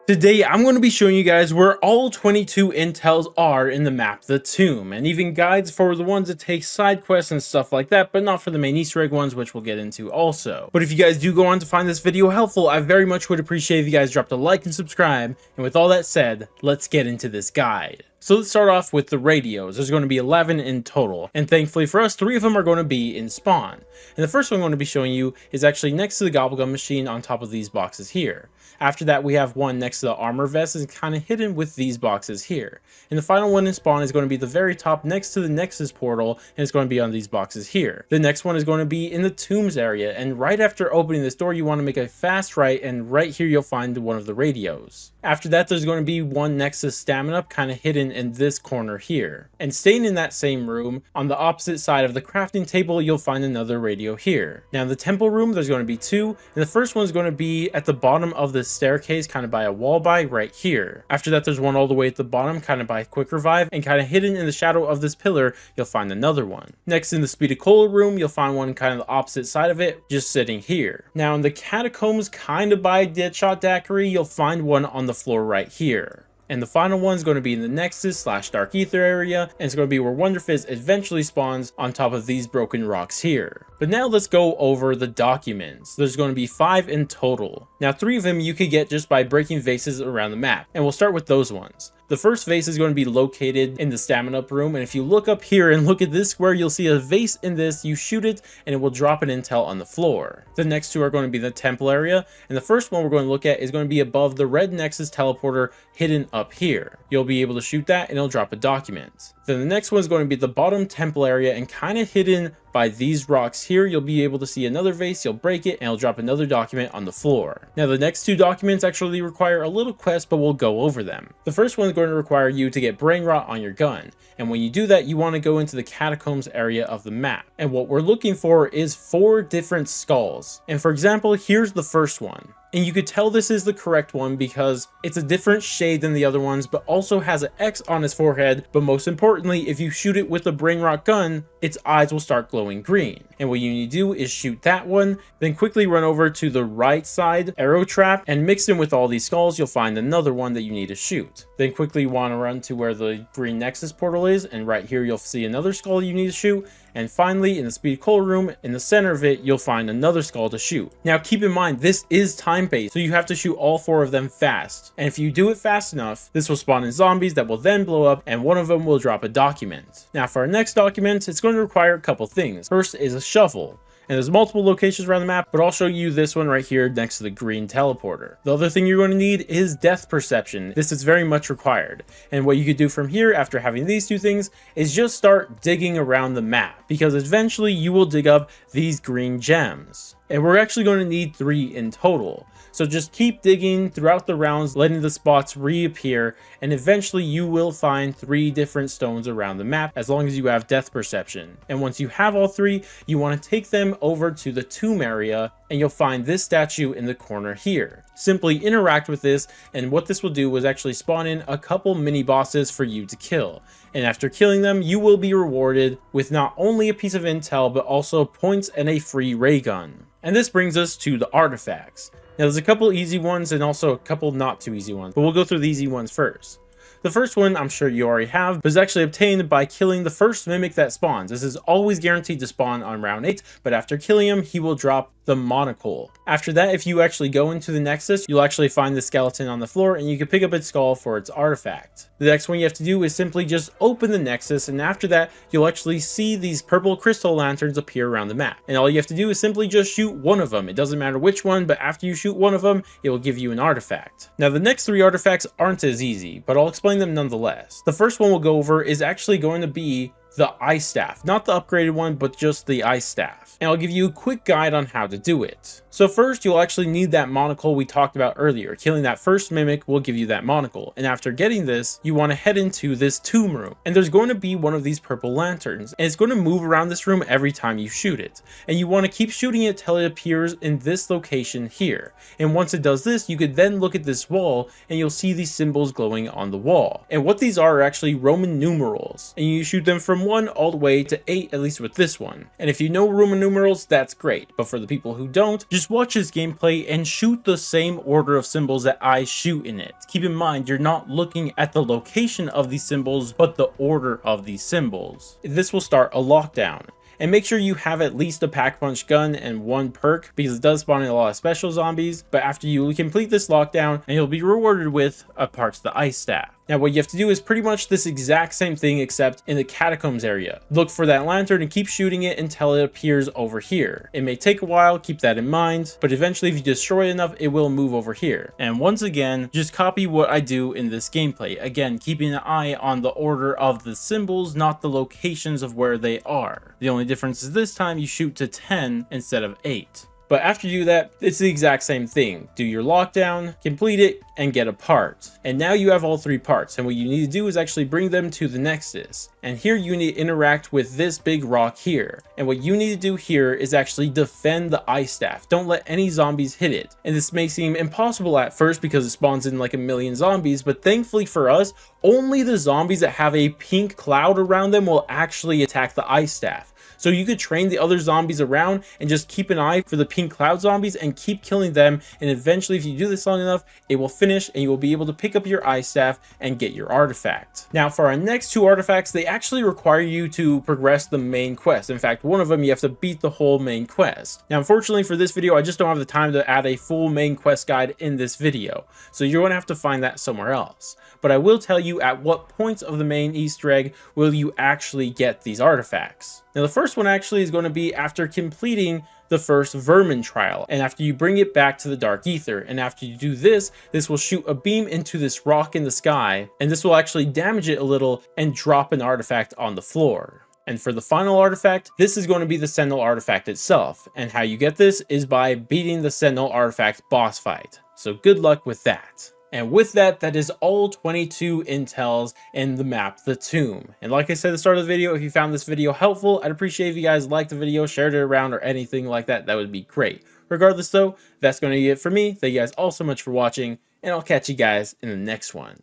Today, I'm going to be showing you guys where all 22 intels are in the map The Tomb, and even guides for the ones that take side quests and stuff like that, but not for the main Easter egg ones, which we'll get into also. But if you guys do go on to find this video helpful, I very much would appreciate if you guys dropped a like and subscribe, and with all that said, let's get into this guide. So let's start off with the radios. There's going to be 11 in total, and thankfully for us, 3 of them are going to be in spawn. And the first one I'm going to be showing you is actually next to the gobblegum machine on top of these boxes here. After that, we have one next to the armor vest, is kind of hidden with these boxes here. And the final one in spawn is going to be the very top next to the Nexus portal, and it's going to be on these boxes here. The next one is going to be in the tombs area, and right after opening this door, you want to make a fast right, and right here you'll find one of the radios. After that, there's going to be one next to stamina, kind of hidden in this corner here. And staying in that same room, on the opposite side of the crafting table, you'll find another radio here. Now in the temple room, there's going to be 2, and the first one is going to be at the bottom of the staircase, kind of by a wall by right here. After that, there's one all the way at the bottom, kind of by quick revive, and kind of hidden in the shadow of this pillar, you'll find another one. Next, in the speedy cola room, you'll find one kind of the opposite side of it, just sitting here. Now in the catacombs, kind of by Deadshot Daiquiri, you'll find one on the floor right here. And the final one is going to be in the Nexus / Dark Ether area, and it's going to be where Wonderfizz eventually spawns on top of these broken rocks here. But now let's go over the documents. There's going to be 5 in total. Now 3 of them you could get just by breaking vases around the map, and we'll start with those ones. The first vase is going to be located in the stamina up room, and if you look up here and look at this square, you'll see a vase in this. You shoot it and it will drop an intel on the floor. The next 2 are going to be the temple area, and the first one we're going to look at is going to be above the red Nexus teleporter hidden up here. You'll be able to shoot that and it'll drop a document. Then the next one is going to be the bottom temple area, and kind of hidden by these rocks here, you'll be able to see another vase. You'll break it and it'll drop another document on the floor. Now the next 2 documents actually require a little quest, but we'll go over them. The first one is going to require you to get brain rot on your gun, and when you do that, you want to go into the catacombs area of the map. And what we're looking for is 4 different skulls. And for example, here's the first one. And you could tell this is the correct one because it's a different shade than the other ones, but also has an X on its forehead. But most importantly, if you shoot it with a brain rot gun, its eyes will start glowing green. And what you need to do is shoot that one, then quickly run over to the right side arrow trap, and mixed in with all these skulls, you'll find another one that you need to shoot. Then quickly want to run to where the green Nexus portal is, and right here you'll see another skull you need to shoot. And finally, in the speed cola room, in the center of it, you'll find another skull to shoot. Now keep in mind, this is time-based, so you have to shoot all 4 of them fast. And if you do it fast enough, this will spawn in zombies that will then blow up, and one of them will drop a document. Now for our next document, it's going to require a couple things. First is a shovel. And there's multiple locations around the map, but I'll show you this one right here next to the green teleporter. The other thing you're going to need is depth perception. This is very much required. And what you could do from here after having these 2 things is just start digging around the map, because eventually you will dig up these green gems. And we're actually going to need 3 in total. So just keep digging throughout the rounds, letting the spots reappear, and eventually you will find 3 different stones around the map as long as you have depth perception. And once you have all 3, you want to take them over to the tomb area, and you'll find this statue in the corner here. Simply interact with this, and what this will do is actually spawn in a couple mini bosses for you to kill. And after killing them, you will be rewarded with not only a piece of intel, but also points and a free ray gun. And this brings us to the artifacts. Now there's a couple easy ones and also a couple not too easy ones, but we'll go through the easy ones first. The first one I'm sure you already have, but is actually obtained by killing the first mimic that spawns. This is always guaranteed to spawn on round 8, but after killing him, he will drop the monocle. After that, if you actually go into the Nexus, you'll actually find the skeleton on the floor, and you can pick up its skull for its artifact. The next one you have to do is simply just open the Nexus, and after that, you'll actually see these purple crystal lanterns appear around the map. And all you have to do is simply just shoot one of them. It doesn't matter which one, but after you shoot one of them, it will give you an artifact. Now the next 3 artifacts aren't as easy, but I'll explain them nonetheless. The first one we'll go over is actually going to be the ice staff, not the upgraded one, but just the ice staff. And I'll give you a quick guide on how to do it. So first, you'll actually need that monocle we talked about earlier. Killing that first mimic will give you that monocle. And after getting this, you want to head into this tomb room. And there's going to be one of these purple lanterns, and it's going to move around this room every time you shoot it. And you want to keep shooting it till it appears in this location here. And once it does this, you could then look at this wall, and you'll see these symbols glowing on the wall. And what these are actually Roman numerals. And you shoot them from 1 all the way to 8, at least with this one. And if you know Roman numerals, that's great, but for the people who don't, just watch this gameplay and shoot the same order of symbols that I shoot in it. Keep in mind, you're not looking at the location of these symbols, but the order of these symbols. This will start a lockdown. And make sure you have at least a pack punch gun and 1 perk, because it does spawn in a lot of special zombies. But after you complete this lockdown, and you'll be rewarded with a part of the ice staff. Now what you have to do is pretty much this exact same thing, except in the catacombs area. Look for that lantern and keep shooting it until it appears over here. It may take a while, keep that in mind, but eventually if you destroy it enough, it will move over here. And once again, just copy what I do in this gameplay. Again, keeping an eye on the order of the symbols, not the locations of where they are. The only difference is this time you shoot to 10 instead of 8. But after you do that, it's the exact same thing. Do your lockdown, complete it, and get a part. And now you have all 3 parts, and what you need to do is actually bring them to the Nexus. And here you need to interact with this big rock here. And what you need to do here is actually defend the ice staff. Don't let any zombies hit it. And this may seem impossible at first because it spawns in like a million zombies, but thankfully for us, only the zombies that have a pink cloud around them will actually attack the ice staff. So you could train the other zombies around and just keep an eye for the pink cloud zombies and keep killing them. And eventually, if you do this long enough, it will finish and you will be able to pick up your ice staff and get your artifact. Now for our next 2 artifacts, they actually require you to progress the main quest. In fact, one of them, you have to beat the whole main quest. Now, unfortunately for this video, I just don't have the time to add a full main quest guide in this video. So you're going to have to find that somewhere else. But I will tell you at what points of the main Easter egg will you actually get these artifacts. Now the first one actually is going to be after completing the first vermin trial, and after you bring it back to the dark ether. And after you do this, this will shoot a beam into this rock in the sky, and this will actually damage it a little and drop an artifact on the floor. And for the final artifact, this is going to be the Sentinel artifact itself, and how you get this is by beating the Sentinel artifact boss fight. So good luck with that. And with that, that is all 22 intels in the map, The Tomb. And like I said at the start of the video, if you found this video helpful, I'd appreciate if you guys liked the video, shared it around, or anything like that. That would be great. Regardless though, that's going to be it for me. Thank you guys all so much for watching, and I'll catch you guys in the next one.